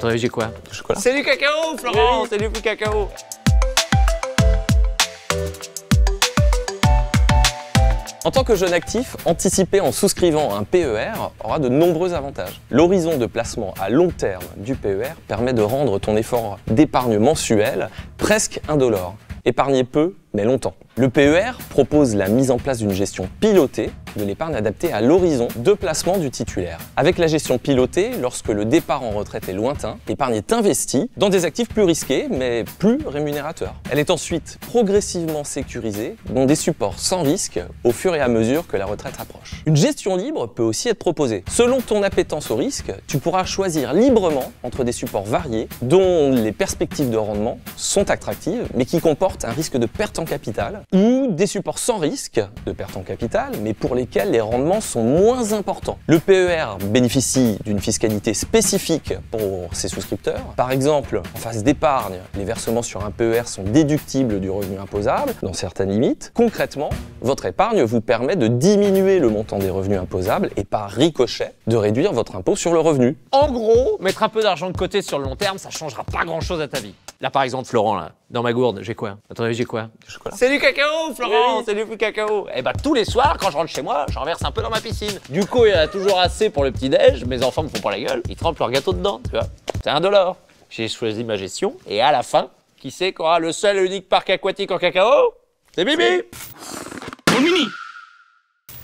Attendez, j'ai quoi? Du chocolat. C'est du cacao, Florent. C'est du cacao. En tant que jeune actif, anticiper en souscrivant à un PER aura de nombreux avantages. L'horizon de placement à long terme du PER permet de rendre ton effort d'épargne mensuel presque indolore. Épargner peu, mais longtemps. Le PER propose la mise en place d'une gestion pilotée de l'épargne adaptée à l'horizon de placement du titulaire. Avec la gestion pilotée, lorsque le départ en retraite est lointain, l'épargne est investie dans des actifs plus risqués, mais plus rémunérateurs. Elle est ensuite progressivement sécurisée dans des supports sans risque au fur et à mesure que la retraite approche. Une gestion libre peut aussi être proposée. Selon ton appétence au risque, tu pourras choisir librement entre des supports variés dont les perspectives de rendement sont attractives, mais qui comportent un risque de perte en capital, ou des supports sans risque de perte en capital, mais pour lesquels les rendements sont moins importants. Le PER bénéficie d'une fiscalité spécifique pour ses souscripteurs. Par exemple, en phase d'épargne, les versements sur un PER sont déductibles du revenu imposable, dans certaines limites. Concrètement, votre épargne vous permet de diminuer le montant des revenus imposables et par ricochet, de réduire votre impôt sur le revenu. En gros, mettre un peu d'argent de côté sur le long terme, ça changera pas grand-chose à ta vie. Là, par exemple, Florent, là, dans ma gourde, j'ai quoi? Attendez, j'ai quoi? Du chocolat. C'est du cacao, Florent. C'est du cacao. Et bah, tous les soirs, quand je rentre chez moi, j'en verse un peu dans ma piscine. Du coup, il y en a toujours assez pour le petit-déj. Mes enfants me font pas la gueule. Ils trempent leur gâteau dedans, tu vois. C'est $1. J'ai choisi ma gestion. Et à la fin, qui c'est qu'aura le seul et unique parc aquatique en cacao? C'est Bibi.